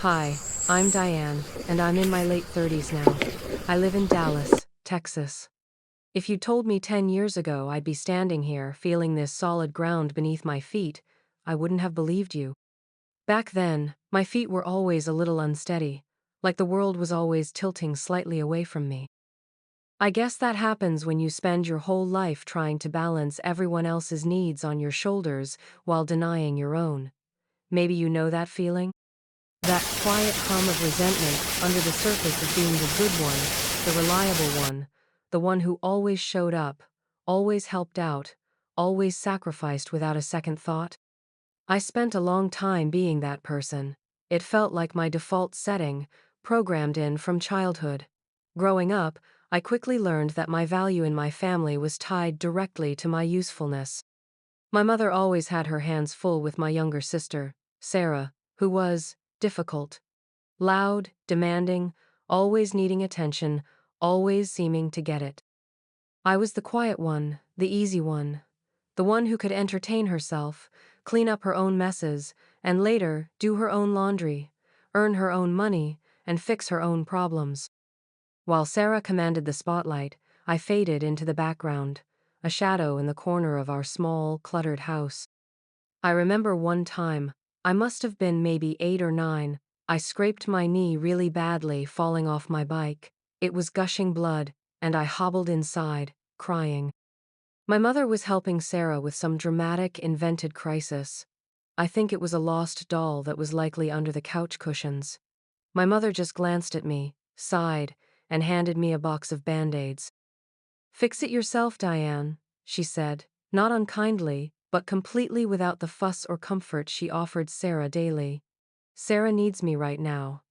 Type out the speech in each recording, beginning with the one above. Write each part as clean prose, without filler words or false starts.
Hi, I'm Diane, and I'm in my late 30s now. I live in Dallas, Texas. If you told me 10 years ago I'd be standing here feeling this solid ground beneath my feet, I wouldn't have believed you. Back then, my feet were always a little unsteady, like the world was always tilting slightly away from me. I guess that happens when you spend your whole life trying to balance everyone else's needs on your shoulders while denying your own. Maybe you know that feeling? That quiet hum of resentment under the surface of being the good one, the reliable one, the one who always showed up, always helped out, always sacrificed without a second thought. I spent a long time being that person. It felt like my default setting, programmed in from childhood. Growing up, I quickly learned that my value in my family was tied directly to my usefulness. My mother always had her hands full with my younger sister, Sarah, who was difficult. Loud, demanding, always needing attention, always seeming to get it. I was the quiet one, the easy one, the one who could entertain herself, clean up her own messes, and later do her own laundry, earn her own money, and fix her own problems. While Sarah commanded the spotlight, I faded into the background, a shadow in the corner of our small, cluttered house. I remember one time, I must have been maybe 8 or 9, I scraped my knee really badly falling off my bike. It was gushing blood, and I hobbled inside, crying. My mother was helping Sarah with some dramatic, invented crisis. I think it was a lost doll that was likely under the couch cushions. My mother just glanced at me, sighed, and handed me a box of Band-Aids. "Fix it yourself, Diane," she said, not unkindly, but completely without the fuss or comfort she offered Sarah daily. "Sarah needs me right now."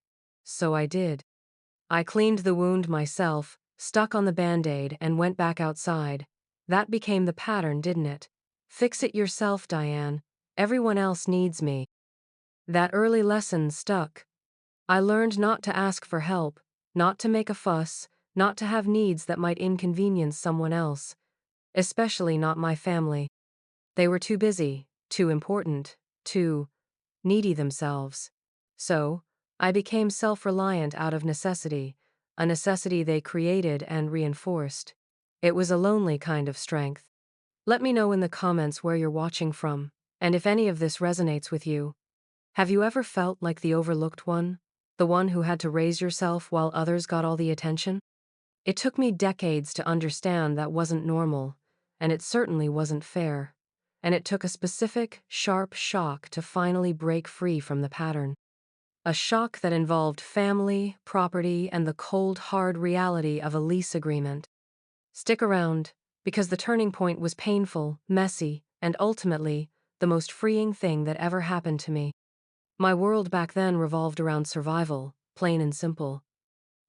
So I did. I cleaned the wound myself, stuck on the Band-Aid, and went back outside. That became the pattern, didn't it? Fix it yourself, Diane. Everyone else needs me. That early lesson stuck. I learned not to ask for help, not to make a fuss, not to have needs that might inconvenience someone else, especially not my family. They were too busy, too important, too needy themselves. So, I became self-reliant out of necessity, a necessity they created and reinforced. It was a lonely kind of strength. Let me know in the comments where you're watching from, and if any of this resonates with you. Have you ever felt like the overlooked one? The one who had to raise yourself while others got all the attention? It took me decades to understand that wasn't normal, and it certainly wasn't fair. And it took a specific, sharp shock to finally break free from the pattern. A shock that involved family, property, and the cold, hard reality of a lease agreement. Stick around, because the turning point was painful, messy, and ultimately, the most freeing thing that ever happened to me. My world back then revolved around survival, plain and simple.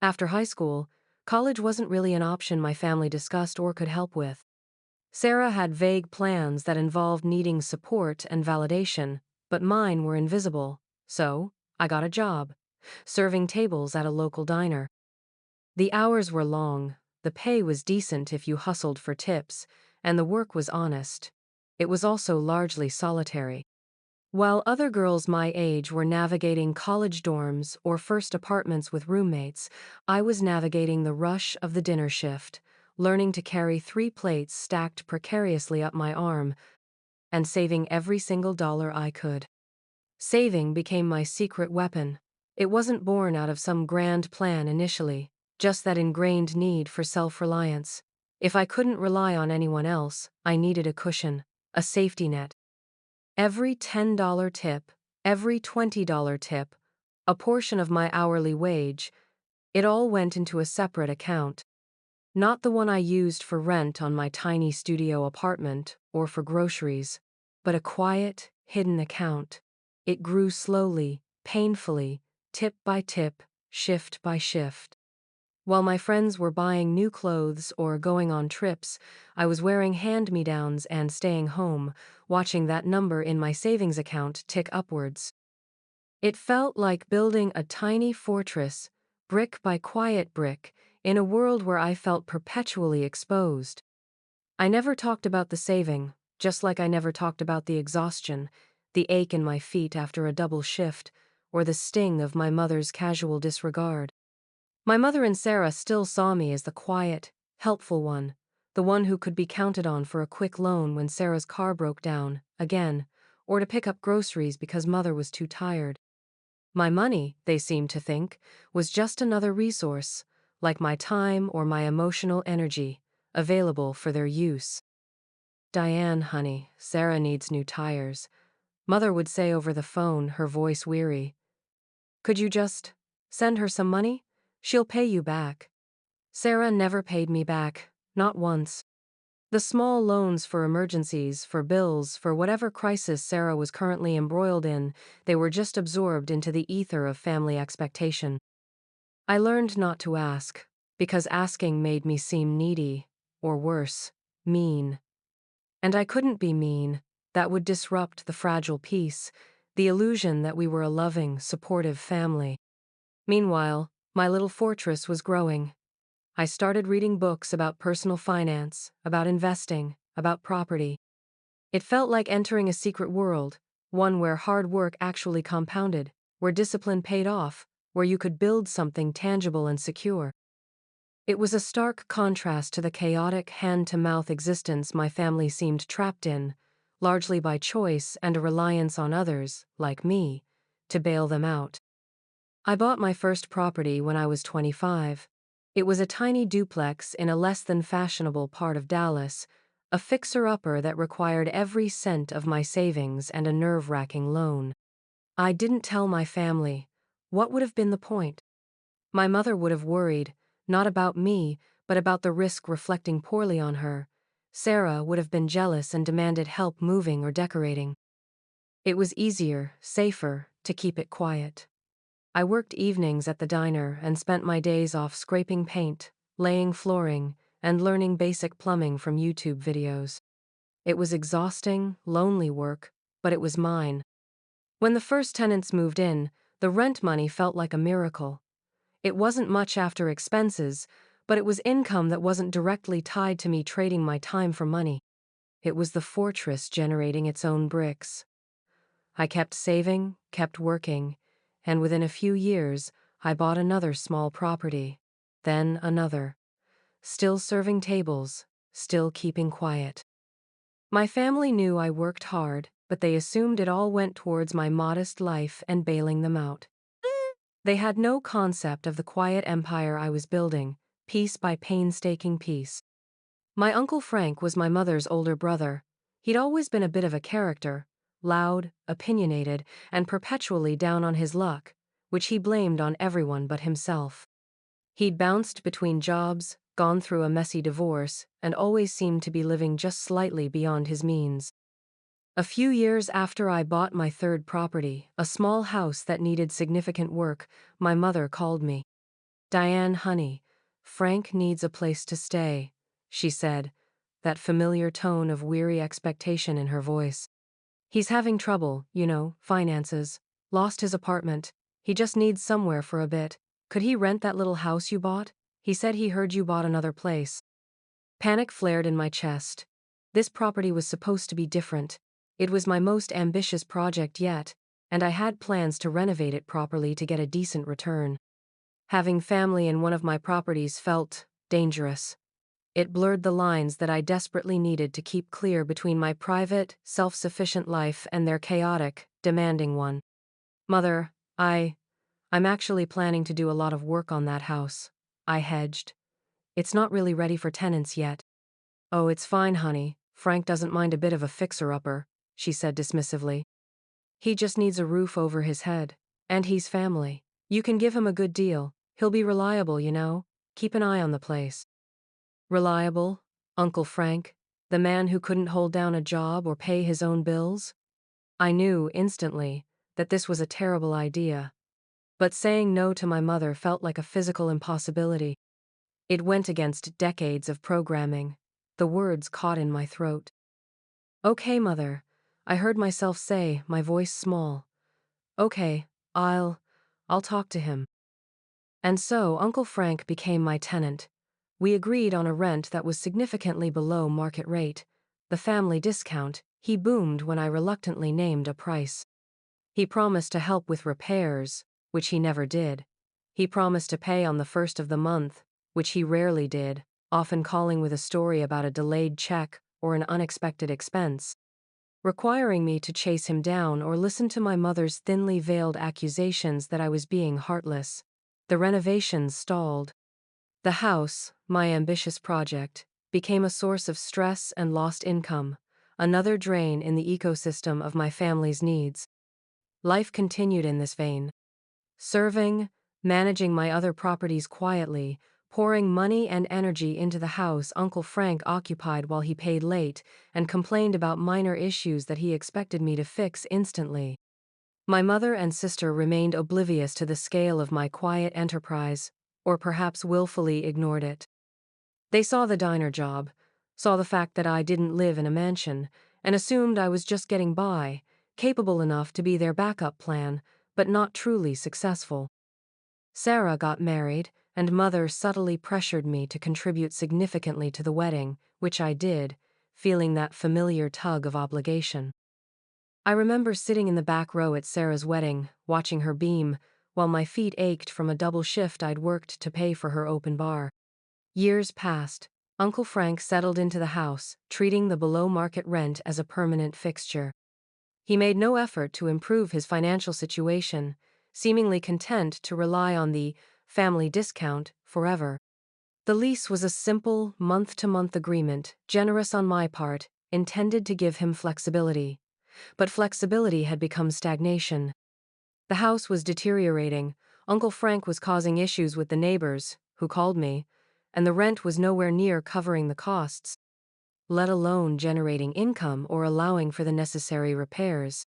After high school, college wasn't really an option my family discussed or could help with. Sarah had vague plans that involved needing support and validation, but mine were invisible. So, I got a job, serving tables at a local diner. The hours were long, the pay was decent if you hustled for tips, and the work was honest. It was also largely solitary. While other girls my age were navigating college dorms or first apartments with roommates, I was navigating the rush of the dinner shift, learning to carry 3 plates stacked precariously up my arm, and saving every single dollar I could. Saving became my secret weapon. It wasn't born out of some grand plan initially, just that ingrained need for self-reliance. If I couldn't rely on anyone else, I needed a cushion, a safety net. Every $10 tip, every $20 tip, a portion of my hourly wage, it all went into a separate account. Not the one I used for rent on my tiny studio apartment or for groceries, but a quiet, hidden account. It grew slowly, painfully, tip by tip, shift by shift. While my friends were buying new clothes or going on trips, I was wearing hand-me-downs and staying home, watching that number in my savings account tick upwards. It felt like building a tiny fortress, brick by quiet brick, in a world where I felt perpetually exposed. I never talked about the saving, just like I never talked about the exhaustion, the ache in my feet after a double shift, or the sting of my mother's casual disregard. My mother and Sarah still saw me as the quiet, helpful one, the one who could be counted on for a quick loan when Sarah's car broke down, again, or to pick up groceries because mother was too tired. My money, they seemed to think, was just another resource, like my time or my emotional energy, available for their use. "Diane, honey, Sarah needs new tires," mother would say over the phone, her voice weary. "Could you just send her some money? She'll pay you back." Sarah never paid me back, not once. The small loans for emergencies, for bills, for whatever crisis Sarah was currently embroiled in, they were just absorbed into the ether of family expectation. I learned not to ask, because asking made me seem needy, or worse, mean. And I couldn't be mean. That would disrupt the fragile peace, the illusion that we were a loving, supportive family. Meanwhile, my little fortress was growing. I started reading books about personal finance, about investing, about property. It felt like entering a secret world, one where hard work actually compounded, where discipline paid off, where you could build something tangible and secure. It was a stark contrast to the chaotic hand-to-mouth existence my family seemed trapped in, largely by choice and a reliance on others, like me, to bail them out. I bought my first property when I was 25. It was a tiny duplex in a less than fashionable part of Dallas, a fixer-upper that required every cent of my savings and a nerve-wracking loan. I didn't tell my family. What would have been the point? My mother would have worried, not about me, but about the risk reflecting poorly on her. Sarah would have been jealous and demanded help moving or decorating. It was easier, safer, to keep it quiet. I worked evenings at the diner and spent my days off scraping paint, laying flooring, and learning basic plumbing from YouTube videos. It was exhausting, lonely work, but it was mine. When the first tenants moved in, the rent money felt like a miracle. It wasn't much after expenses, but it was income that wasn't directly tied to me trading my time for money. It was the fortress generating its own bricks. I kept saving, kept working, and within a few years, I bought another small property. Then another. Still serving tables, still keeping quiet. My family knew I worked hard, but they assumed it all went towards my modest life and bailing them out. They had no concept of the quiet empire I was building, piece by painstaking piece. My Uncle Frank was my mother's older brother. He'd always been a bit of a character, loud, opinionated, and perpetually down on his luck, which he blamed on everyone but himself. He'd bounced between jobs, gone through a messy divorce, and always seemed to be living just slightly beyond his means. A few years after I bought my third property, a small house that needed significant work, my mother called me. "Diane, honey, Frank needs a place to stay," she said, that familiar tone of weary expectation in her voice. "He's having trouble, finances. Lost his apartment. He just needs somewhere for a bit. Could he rent that little house you bought? He said he heard you bought another place." Panic flared in my chest. This property was supposed to be different. It was my most ambitious project yet, and I had plans to renovate it properly to get a decent return. Having family in one of my properties felt dangerous. It blurred the lines that I desperately needed to keep clear between my private, self-sufficient life and their chaotic, demanding one. "Mother, I'm actually planning to do a lot of work on that house," I hedged. "It's not really ready for tenants yet." "Oh, it's fine, honey. Frank doesn't mind a bit of a fixer-upper," she said dismissively. "He just needs a roof over his head. And he's family. You can give him a good deal. He'll be reliable. Keep an eye on the place." Reliable? Uncle Frank? The man who couldn't hold down a job or pay his own bills? I knew, instantly, that this was a terrible idea. But saying no to my mother felt like a physical impossibility. It went against decades of programming. The words caught in my throat. "Okay, Mother," I heard myself say, my voice small. "Okay, I'll talk to him." And so Uncle Frank became my tenant. We agreed on a rent that was significantly below market rate. The family discount, he boomed when I reluctantly named a price. He promised to help with repairs, which he never did. He promised to pay on the first of the month, which he rarely did, often calling with a story about a delayed check or an unexpected expense, requiring me to chase him down or listen to my mother's thinly veiled accusations that I was being heartless. The renovations stalled. The house, my ambitious project, became a source of stress and lost income, another drain in the ecosystem of my family's needs. Life continued in this vein. Serving, managing my other properties quietly, pouring money and energy into the house Uncle Frank occupied while he paid late and complained about minor issues that he expected me to fix instantly. My mother and sister remained oblivious to the scale of my quiet enterprise, or perhaps willfully ignored it. They saw the diner job, saw the fact that I didn't live in a mansion, and assumed I was just getting by, capable enough to be their backup plan, but not truly successful. Sarah got married, and Mother subtly pressured me to contribute significantly to the wedding, which I did, feeling that familiar tug of obligation. I remember sitting in the back row at Sarah's wedding, watching her beam, while my feet ached from a double shift I'd worked to pay for her open bar. Years passed. Uncle Frank settled into the house, treating the below-market rent as a permanent fixture. He made no effort to improve his financial situation, seemingly content to rely on the family discount forever. The lease was a simple, month-to-month agreement, generous on my part, intended to give him flexibility. But flexibility had become stagnation. The house was deteriorating, Uncle Frank was causing issues with the neighbors, who called me, and the rent was nowhere near covering the costs, let alone generating income or allowing for the necessary repairs.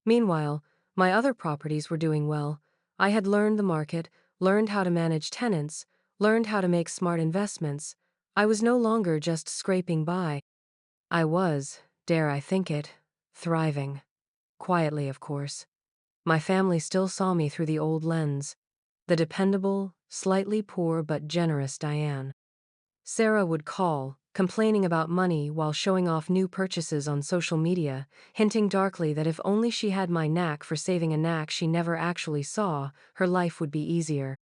Meanwhile, my other properties were doing well. I had learned the market, learned how to manage tenants, learned how to make smart investments. I was no longer just scraping by. I was, dare I think it, thriving. Quietly, of course. My family still saw me through the old lens. The dependable, slightly poor but generous Diane. Sarah would call, complaining about money while showing off new purchases on social media, hinting darkly that if only she had my knack for saving a knack she never actually saw, her life would be easier.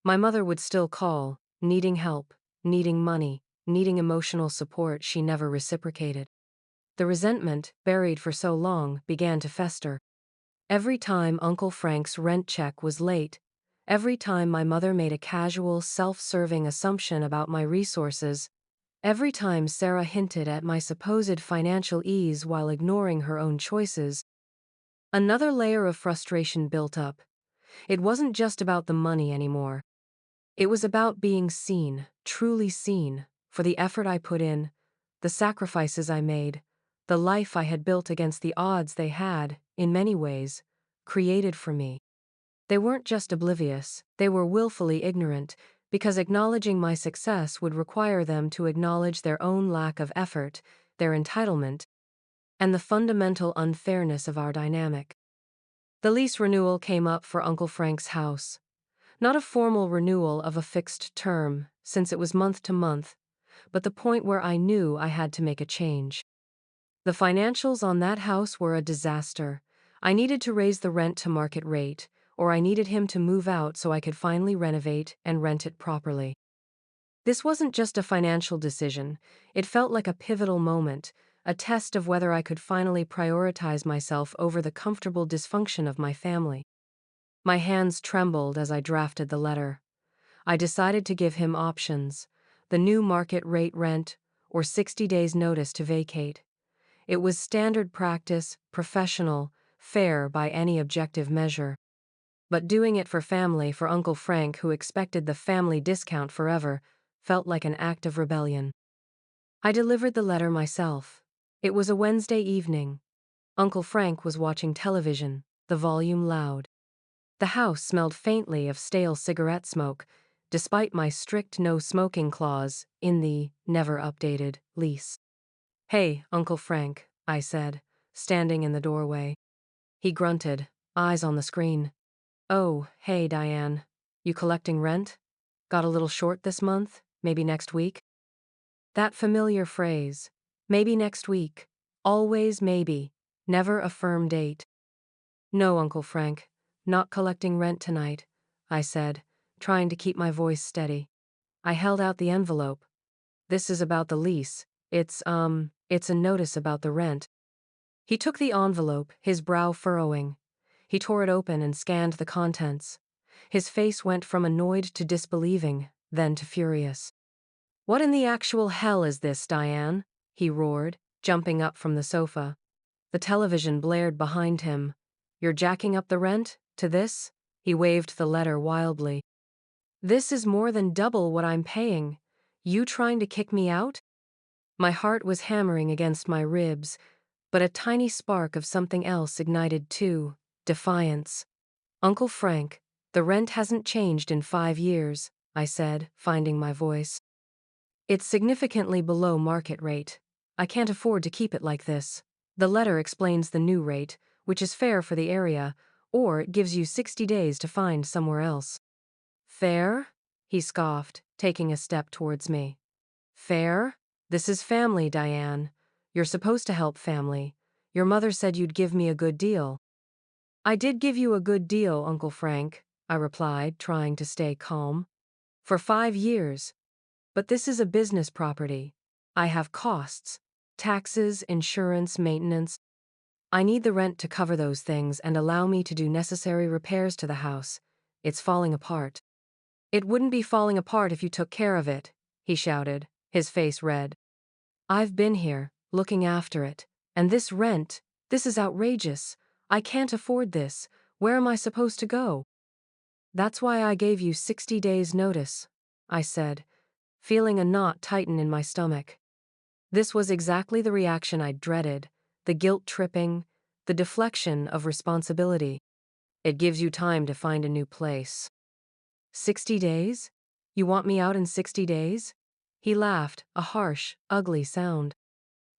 My mother would still call, needing help, needing money, needing emotional support she never reciprocated. The resentment, buried for so long, began to fester. Every time Uncle Frank's rent check was late, every time my mother made a casual, self-serving assumption about my resources, every time Sarah hinted at my supposed financial ease while ignoring her own choices, another layer of frustration built up. It wasn't just about the money anymore. It was about being seen, truly seen, for the effort I put in, the sacrifices I made, the life I had built against the odds they had, in many ways, created for me. They weren't just oblivious, they were willfully ignorant, because acknowledging my success would require them to acknowledge their own lack of effort, their entitlement, and the fundamental unfairness of our dynamic. The lease renewal came up for Uncle Frank's house. Not a formal renewal of a fixed term, since it was month to month, but the point where I knew I had to make a change. The financials on that house were a disaster. I needed to raise the rent to market rate, or I needed him to move out so I could finally renovate and rent it properly. This wasn't just a financial decision, it felt like a pivotal moment, a test of whether I could finally prioritize myself over the comfortable dysfunction of my family. My hands trembled as I drafted the letter. I decided to give him options: the new market rate rent, or 60 days' notice to vacate. It was standard practice, professional, fair by any objective measure. But doing it for family, for Uncle Frank, who expected the family discount forever, felt like an act of rebellion. I delivered the letter myself. It was a Wednesday evening. Uncle Frank was watching television, the volume loud. The house smelled faintly of stale cigarette smoke, despite my strict no-smoking clause in the never-updated lease. "Hey, Uncle Frank," I said, standing in the doorway. He grunted, eyes on the screen. "Oh, hey, Diane. You collecting rent? Got a little short this month? Maybe next week?" That familiar phrase, maybe next week, always maybe, never a firm date. No, Uncle Frank. Not collecting rent tonight, I said, trying to keep my voice steady. I held out the envelope. This is about the lease. It's a notice about the rent. He took the envelope, his brow furrowing. He tore it open and scanned the contents. His face went from annoyed to disbelieving, then to furious. What in the actual hell is this, Diane? He roared, jumping up from the sofa. The television blared behind him. You're jacking up the rent? To this? He waved the letter wildly. This is more than double what I'm paying. You trying to kick me out? My heart was hammering against my ribs, but a tiny spark of something else ignited too, defiance. Uncle Frank, the rent hasn't changed in 5 years, I said, finding my voice. It's significantly below market rate. I can't afford to keep it like this. The letter explains the new rate, which is fair for the area, or it gives you 60 days to find somewhere else. Fair? He scoffed, taking a step towards me. Fair? This is family, Diane. You're supposed to help family. Your mother said you'd give me a good deal. I did give you a good deal, Uncle Frank, I replied, trying to stay calm. For 5 years. But this is a business property. I have costs. Taxes, insurance, maintenance. I need the rent to cover those things and allow me to do necessary repairs to the house. It's falling apart. It wouldn't be falling apart if you took care of it, he shouted, his face red. I've been here, looking after it. And this rent, this is outrageous. I can't afford this. Where am I supposed to go? That's why I gave you 60 days' notice, I said, feeling a knot tighten in my stomach. This was exactly the reaction I'd dreaded, the guilt-tripping, the deflection of responsibility. It gives you time to find a new place. 60 days? You want me out in 60 days? He laughed, a harsh, ugly sound.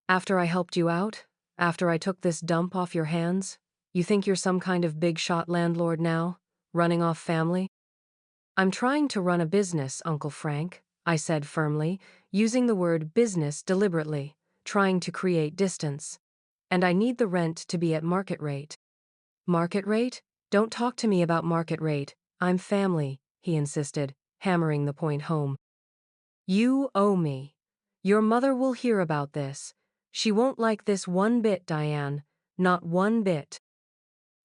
After I helped you out? After I took this dump off your hands? You think you're some kind of big-shot landlord now, running off family? I'm trying to run a business, Uncle Frank, I said firmly, using the word business deliberately, trying to create distance. And I need the rent to be at market rate. Market rate? Don't talk to me about market rate. I'm family, he insisted, hammering the point home. You owe me. Your mother will hear about this. She won't like this one bit, Diane. Not one bit.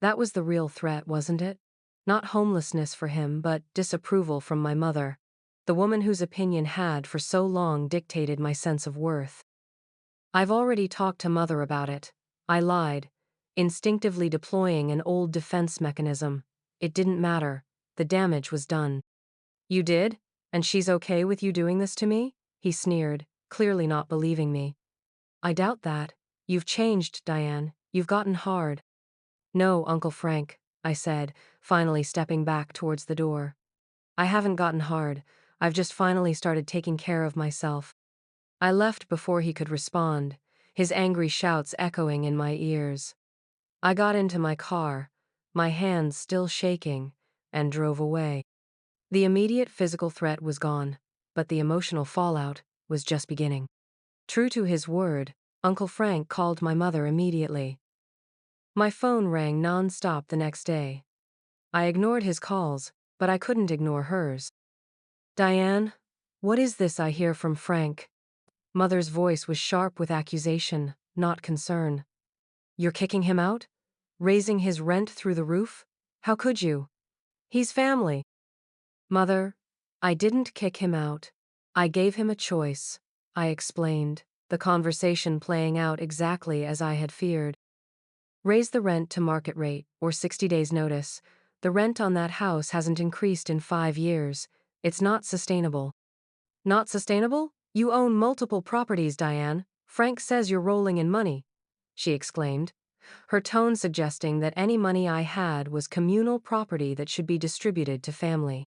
That was the real threat, wasn't it? Not homelessness for him, but disapproval from my mother, the woman whose opinion had for so long dictated my sense of worth. I've already talked to Mother about it. I lied, instinctively deploying an old defense mechanism. It didn't matter. The damage was done. You did? And she's okay with you doing this to me? He sneered, clearly not believing me. I doubt that. You've changed, Diane. You've gotten hard. No, Uncle Frank, I said, finally stepping back towards the door. I haven't gotten hard. I've just finally started taking care of myself. I left before he could respond, his angry shouts echoing in my ears. I got into my car, my hands still shaking, and drove away. The immediate physical threat was gone, but the emotional fallout was just beginning. True to his word, Uncle Frank called my mother immediately. My phone rang non-stop the next day. I ignored his calls, but I couldn't ignore hers. Diane, what is this I hear from Frank? Mother's voice was sharp with accusation, not concern. You're kicking him out? Raising his rent through the roof? How could you? He's family. Mother, I didn't kick him out. I gave him a choice, I explained, the conversation playing out exactly as I had feared. Raise the rent to market rate, or 60 days' notice. The rent on that house hasn't increased in 5 years. It's not sustainable. Not sustainable? You own multiple properties, Diane. Frank says you're rolling in money, she exclaimed, her tone suggesting that any money I had was communal property that should be distributed to family.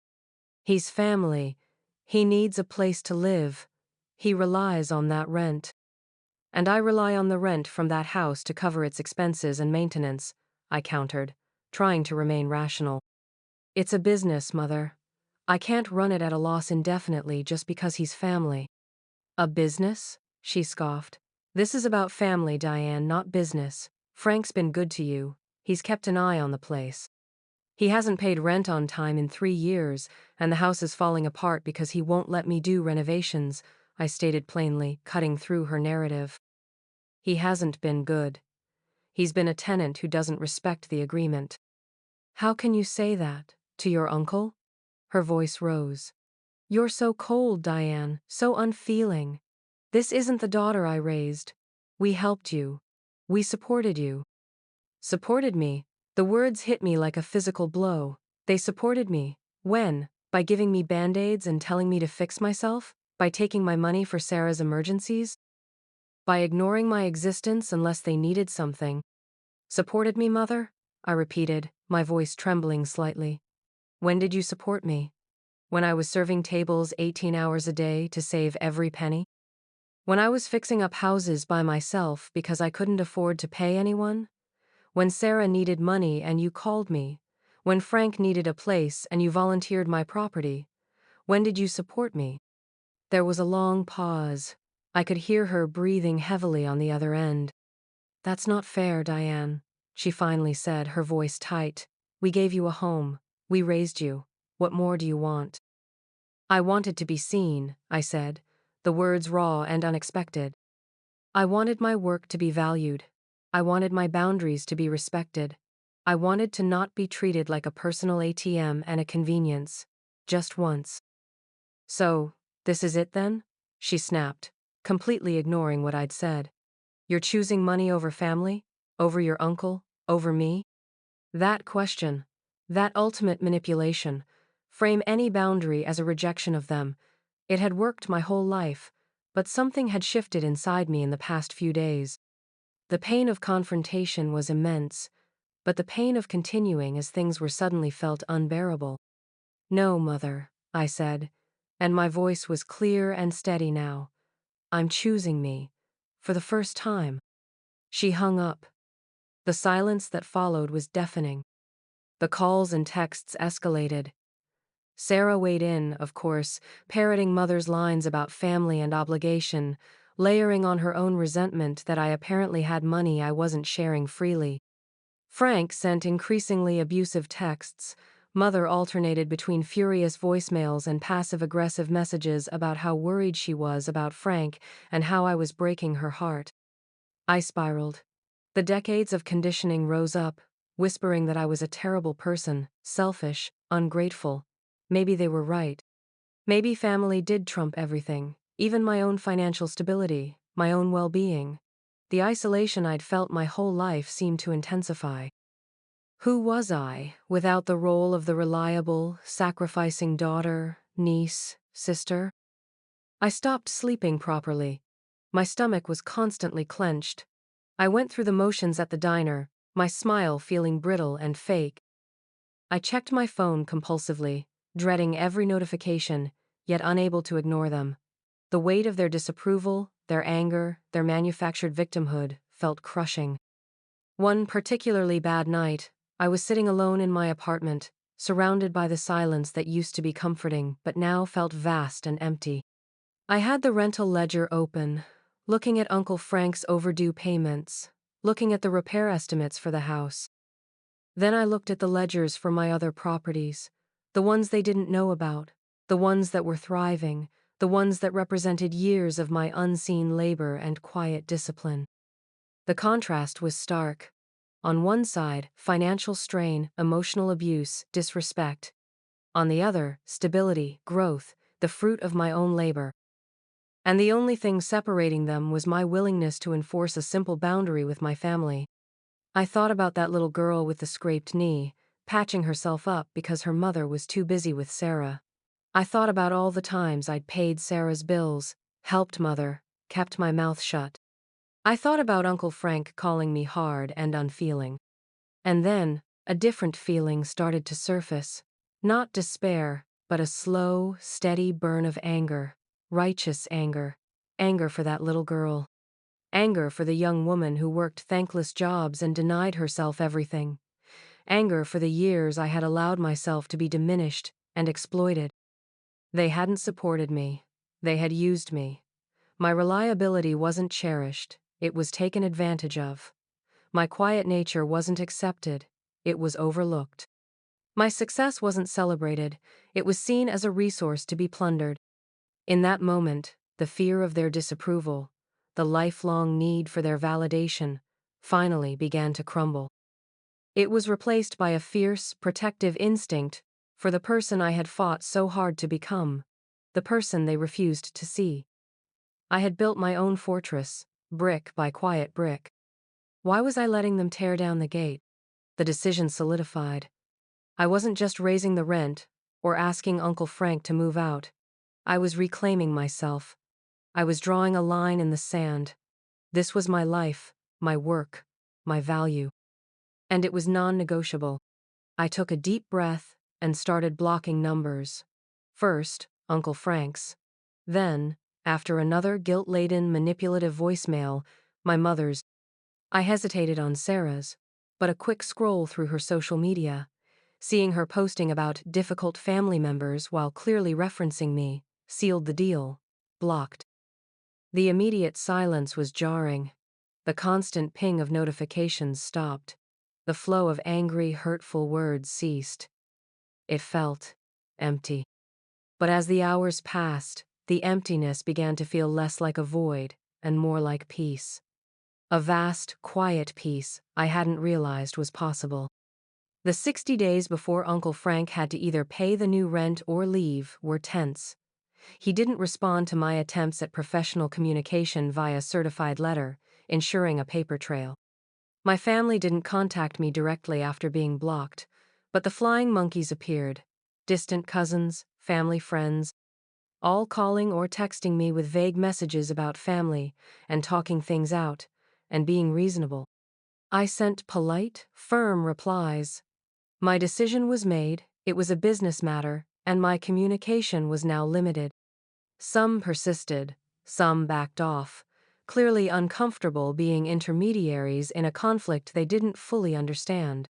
He's family. He needs a place to live. He relies on that rent. And I rely on the rent from that house to cover its expenses and maintenance, I countered, trying to remain rational. It's a business, Mother. I can't run it at a loss indefinitely just because he's family. A business? She scoffed. This is about family, Diane, not business. Frank's been good to you. He's kept an eye on the place. He hasn't paid rent on time in 3 years, and the house is falling apart because he won't let me do renovations, I stated plainly, cutting through her narrative. He hasn't been good. He's been a tenant who doesn't respect the agreement. How can you say that? To your uncle? Her voice rose. You're so cold, Diane, so unfeeling. This isn't the daughter I raised. We helped you. We supported you. Supported me? The words hit me like a physical blow. They supported me. When? By giving me band-aids and telling me to fix myself? By taking my money for Sarah's emergencies? By ignoring my existence unless they needed something? Supported me, Mother? I repeated, my voice trembling slightly. When did you support me? When I was serving tables 18 hours a day to save every penny? When I was fixing up houses by myself because I couldn't afford to pay anyone? When Sarah needed money and you called me? When Frank needed a place and you volunteered my property? When did you support me? There was a long pause. I could hear her breathing heavily on the other end. That's not fair, Diane, she finally said, her voice tight. We gave you a home. We raised you. What more do you want? I wanted to be seen, I said, the words raw and unexpected. I wanted my work to be valued. I wanted my boundaries to be respected. I wanted to not be treated like a personal ATM and a convenience. Just once. So, this is it then? She snapped, completely ignoring what I'd said. You're choosing money over family? Over your uncle? Over me? That question, that ultimate manipulation, frame any boundary as a rejection of them. It had worked my whole life, but something had shifted inside me in the past few days. The pain of confrontation was immense, but the pain of continuing as things were suddenly felt unbearable. No, Mother, I said, and my voice was clear and steady now. I'm choosing me. For the first time. She hung up. The silence that followed was deafening. The calls and texts escalated. Sarah weighed in, of course, parroting Mother's lines about family and obligation, layering on her own resentment that I apparently had money I wasn't sharing freely. Frank sent increasingly abusive texts. Mother alternated between furious voicemails and passive-aggressive messages about how worried she was about Frank and how I was breaking her heart. I spiraled. The decades of conditioning rose up, whispering that I was a terrible person, selfish, ungrateful. Maybe they were right. Maybe family did trump everything, even my own financial stability, my own well-being. The isolation I'd felt my whole life seemed to intensify. Who was I, without the role of the reliable, sacrificing daughter, niece, sister? I stopped sleeping properly. My stomach was constantly clenched. I went through the motions at the diner, my smile feeling brittle and fake. I checked my phone compulsively, dreading every notification, yet unable to ignore them. The weight of their disapproval, their anger, their manufactured victimhood felt crushing. One particularly bad night, I was sitting alone in my apartment, surrounded by the silence that used to be comforting but now felt vast and empty. I had the rental ledger open, looking at Uncle Frank's overdue payments, looking at the repair estimates for the house. Then I looked at the ledgers for my other properties, the ones they didn't know about, the ones that were thriving, the ones that represented years of my unseen labor and quiet discipline. The contrast was stark. On one side, financial strain, emotional abuse, disrespect. On the other, stability, growth, the fruit of my own labor. And the only thing separating them was my willingness to enforce a simple boundary with my family. I thought about that little girl with the scraped knee, patching herself up because her mother was too busy with Sarah. I thought about all the times I'd paid Sarah's bills, helped Mother, kept my mouth shut. I thought about Uncle Frank calling me hard and unfeeling. And then, a different feeling started to surface. Not despair, but a slow, steady burn of anger. Righteous anger. Anger for that little girl. Anger for the young woman who worked thankless jobs and denied herself everything. Anger for the years I had allowed myself to be diminished and exploited. They hadn't supported me. They had used me. My reliability wasn't cherished. It was taken advantage of. My quiet nature wasn't accepted, it was overlooked. My success wasn't celebrated, it was seen as a resource to be plundered. In that moment, the fear of their disapproval, the lifelong need for their validation, finally began to crumble. It was replaced by a fierce, protective instinct for the person I had fought so hard to become, the person they refused to see. I had built my own fortress, brick by quiet brick. Why was I letting them tear down the gate? The decision solidified. I wasn't just raising the rent or asking Uncle Frank to move out. I was reclaiming myself. I was drawing a line in the sand. This was my life, my work, my value. And it was non-negotiable. I took a deep breath and started blocking numbers. First, Uncle Frank's. Then, after another guilt-laden, manipulative voicemail, my mother's. I hesitated on Sarah's, but a quick scroll through her social media, seeing her posting about difficult family members while clearly referencing me, sealed the deal. Blocked. The immediate silence was jarring. The constant ping of notifications stopped. The flow of angry, hurtful words ceased. It felt empty. But as the hours passed, the emptiness began to feel less like a void and more like peace. A vast, quiet peace I hadn't realized was possible. The 60 days before Uncle Frank had to either pay the new rent or leave were tense. He didn't respond to my attempts at professional communication via certified letter, ensuring a paper trail. My family didn't contact me directly after being blocked, but the flying monkeys appeared. Distant cousins, family friends, all calling or texting me with vague messages about family and talking things out, and being reasonable. I sent polite, firm replies. My decision was made, it was a business matter, and my communication was now limited. Some persisted, some backed off, clearly uncomfortable being intermediaries in a conflict they didn't fully understand.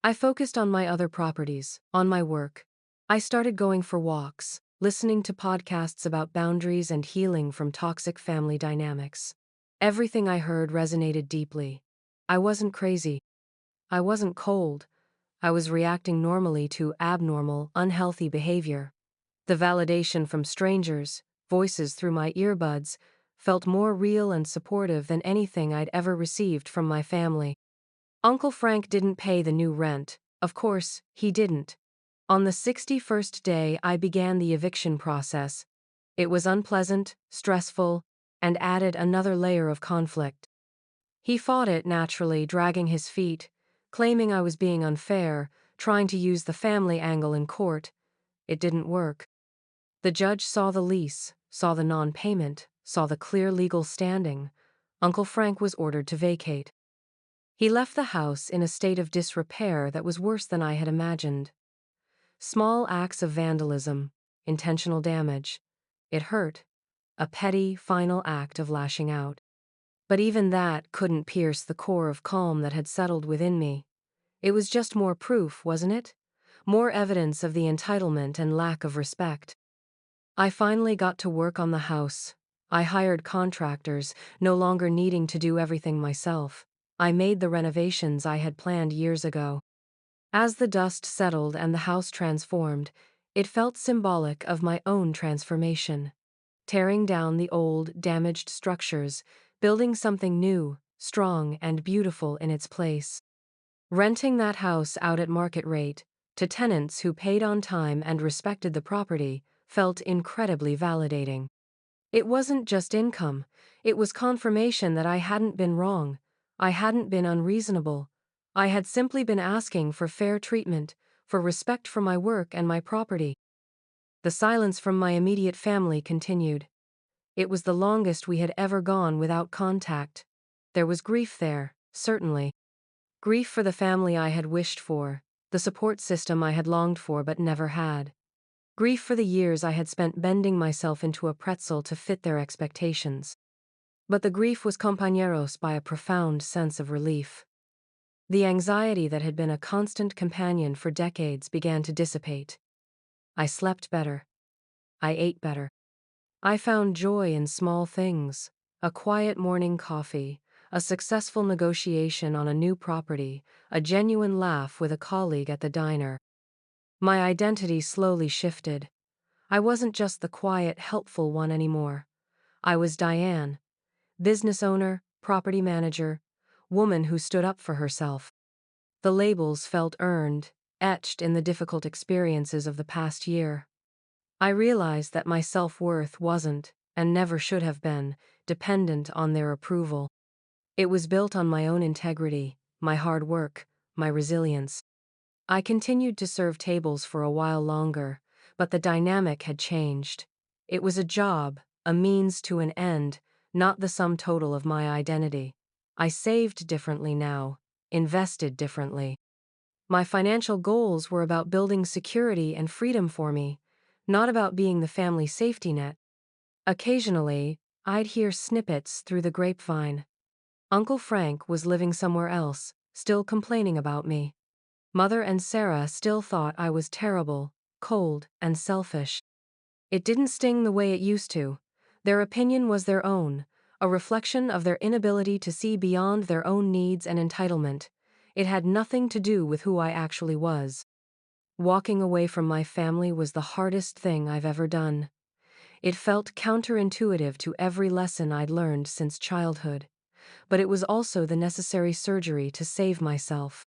I focused on my other properties, on my work. I started going for walks, listening to podcasts about boundaries and healing from toxic family dynamics. Everything I heard resonated deeply. I wasn't crazy. I wasn't cold. I was reacting normally to abnormal, unhealthy behavior. The validation from strangers, voices through my earbuds, felt more real and supportive than anything I'd ever received from my family. Uncle Frank didn't pay the new rent. Of course, he didn't. On the 61st day, I began the eviction process. It was unpleasant, stressful, and added another layer of conflict. He fought it naturally, dragging his feet, claiming I was being unfair, trying to use the family angle in court. It didn't work. The judge saw the lease, saw the non-payment, saw the clear legal standing. Uncle Frank was ordered to vacate. He left the house in a state of disrepair that was worse than I had imagined. Small acts of vandalism, intentional damage. It hurt. A petty, final act of lashing out. But even that couldn't pierce the core of calm that had settled within me. It was just more proof, wasn't it? More evidence of the entitlement and lack of respect. I finally got to work on the house. I hired contractors, no longer needing to do everything myself. I made the renovations I had planned years ago. As the dust settled and the house transformed, it felt symbolic of my own transformation. Tearing down the old, damaged structures, building something new, strong and beautiful in its place. Renting that house out at market rate, to tenants who paid on time and respected the property, felt incredibly validating. It wasn't just income, it was confirmation that I hadn't been wrong, I hadn't been unreasonable. I had simply been asking for fair treatment, for respect for my work and my property. The silence from my immediate family continued. It was the longest we had ever gone without contact. There was grief there, certainly. Grief for the family I had wished for, the support system I had longed for but never had. Grief for the years I had spent bending myself into a pretzel to fit their expectations. But the grief was compañeros by a profound sense of relief. The anxiety that had been a constant companion for decades began to dissipate. I slept better. I ate better. I found joy in small things, a quiet morning coffee, a successful negotiation on a new property, a genuine laugh with a colleague at the diner. My identity slowly shifted. I wasn't just the quiet, helpful one anymore. I was Diane, business owner, property manager, woman who stood up for herself. The labels felt earned, etched in the difficult experiences of the past year. I realized that my self-worth wasn't, and never should have been, dependent on their approval. It was built on my own integrity, my hard work, my resilience. I continued to serve tables for a while longer, but the dynamic had changed. It was a job, a means to an end, not the sum total of my identity. I saved differently now, invested differently. My financial goals were about building security and freedom for me, not about being the family safety net. Occasionally, I'd hear snippets through the grapevine. Uncle Frank was living somewhere else, still complaining about me. Mother and Sarah still thought I was terrible, cold, and selfish. It didn't sting the way it used to. Their opinion was their own, a reflection of their inability to see beyond their own needs and entitlement. It had nothing to do with who I actually was. Walking away from my family was the hardest thing I've ever done. It felt counterintuitive to every lesson I'd learned since childhood, but it was also the necessary surgery to save myself.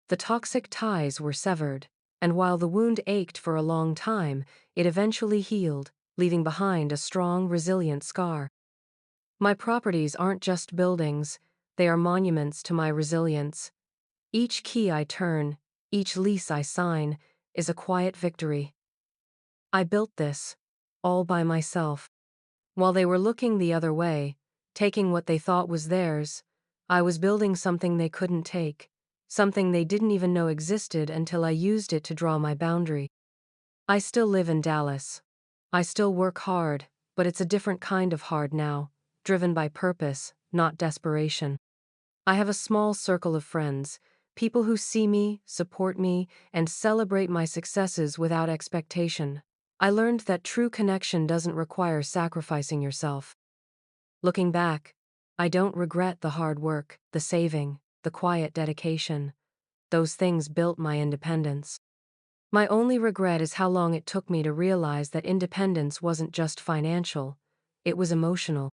The toxic ties were severed, and while the wound ached for a long time, it eventually healed, leaving behind a strong, resilient scar. My properties aren't just buildings, they are monuments to my resilience. Each key I turn, each lease I sign, is a quiet victory. I built this, all by myself. While they were looking the other way, taking what they thought was theirs, I was building something they couldn't take, something they didn't even know existed until I used it to draw my boundary. I still live in Dallas. I still work hard, but it's a different kind of hard now, driven by purpose, not desperation. I have a small circle of friends, people who see me, support me, and celebrate my successes without expectation. I learned that true connection doesn't require sacrificing yourself. Looking back, I don't regret the hard work, the saving, the quiet dedication. Those things built my independence. My only regret is how long it took me to realize that independence wasn't just financial, it was emotional.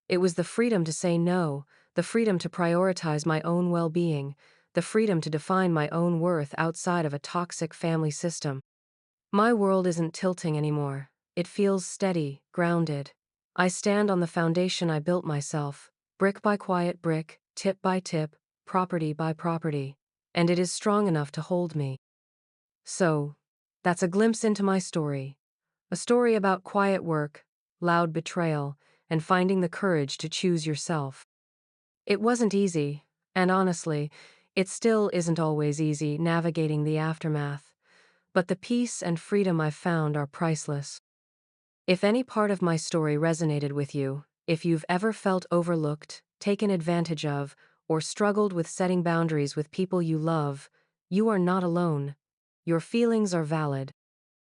It was the freedom to say no, the freedom to prioritize my own well-being, the freedom to define my own worth outside of a toxic family system. My world isn't tilting anymore. It feels steady, grounded. I stand on the foundation I built myself, brick by quiet brick, tip by tip, property by property, and it is strong enough to hold me. So, that's a glimpse into my story. A story about quiet work, loud betrayal, and finding the courage to choose yourself. It wasn't easy, and honestly, it still isn't always easy navigating the aftermath, but the peace and freedom I've found are priceless. If any part of my story resonated with you, if you've ever felt overlooked, taken advantage of, or struggled with setting boundaries with people you love, you are not alone. Your feelings are valid.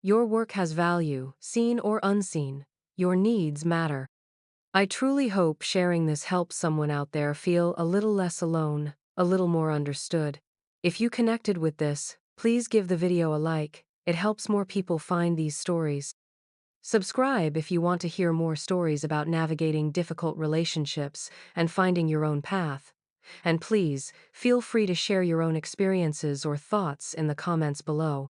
Your work has value, seen or unseen. Your needs matter. I truly hope sharing this helps someone out there feel a little less alone, a little more understood. If you connected with this, please give the video a like. It helps more people find these stories. Subscribe if you want to hear more stories about navigating difficult relationships and finding your own path. And please, feel free to share your own experiences or thoughts in the comments below.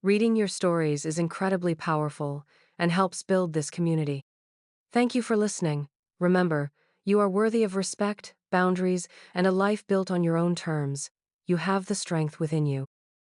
Reading your stories is incredibly powerful and helps build this community. Thank you for listening. Remember, you are worthy of respect, boundaries, and a life built on your own terms. You have the strength within you.